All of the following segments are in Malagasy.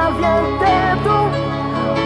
navientetu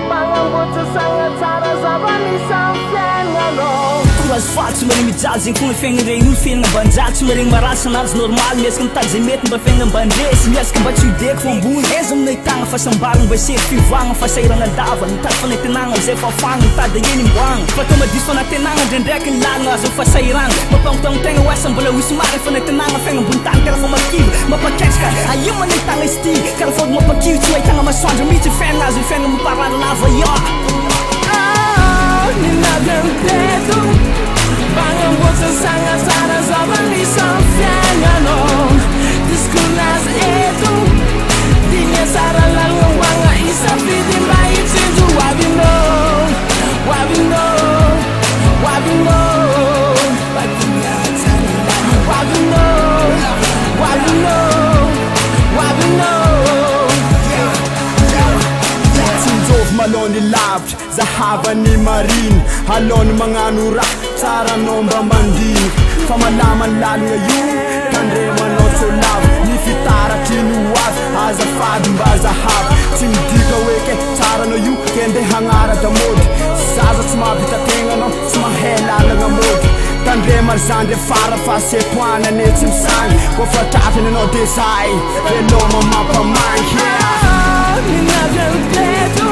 Pangambotra sangat tsara zava-misy fiainanao Azo faly tsy maregny mijaly zegny fogna fiaignaregny olo fiainana banjaly tsy maregny marasy anazy normal miezaka mitady zay mety mba fiainana mba andresy miezaka mba tsy hideko fô ambony aiza amin'ny ahitagna fahasambarana mba sery fivoagna fasahirana andavana mitady fanantenagna zay fafagna mitady eny imboagna fa tô madisy fanantenagna ndraindraiky ny lalagna azo fasahirana mampagnotagna tegna oasa mbola ho somary fanantenagna fiaigna ambony tany karaha fa makivo mampaketraka aio manahitagna izy ty karaha fa mampakivo tsy mahitagna masoandro mihitsy fiaigna azy fiaigna miparara lava yo navientetu Pangambotra sangat tsara zava-misy fiainanao Disconazy eto Dinya tsara lalogna isafidy mba hitsindro Wavinao, wavinao, wavinao Wavinao, wavinao, wavinao Tsinjovy malôny lavitra zahavany mariny alôny magnano raha tsara anao mba mandiny fa malama ny lalagna io tandremanao tsô lavo ny fitaratry ny oazy azafady mba zahava tsy midika hoe ke tsara anao io ke ndeha hagnaraka mody zaza tsy mahavita tegnanao tsy mahay lalagna mody tandremary zandry afara fa sepoana ane tsy misagny kofa tratrany anao desay veloma mampamangy navientetu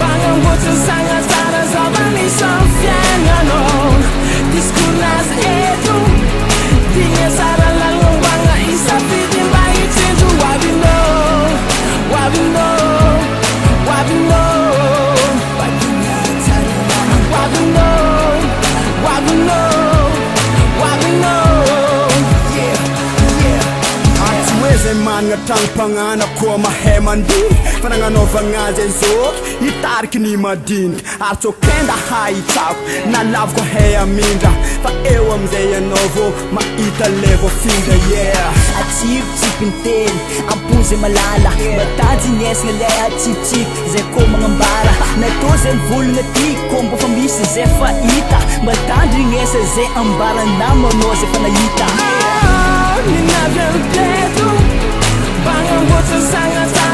Pangambotra sangat tsara zava-misy fiainanao Disconazy eto Dinya tsara lalogna isafidy mba hitsindro Wavinao, wavinao, wavinao Wavinao, wavinao, wavinao Tsy hoe zay managna tragnom-pagnana koa mahay mandinika fa nagnanaovagna azy zoky hitariky ny madinika ary tsokenda hahitsako nalaviko hay amindra fa eo amizay ianao vô mahita le voafindra atsipitsipiny teny ampony zay malala matady niesagna le atsipitsiky zay kô magnambara natao zay mivolagna ty kô mba fa misy zay fahita matandry gnesa zay ambaran'namanao zay fa nahita navientetu Pangambotra sangat tsara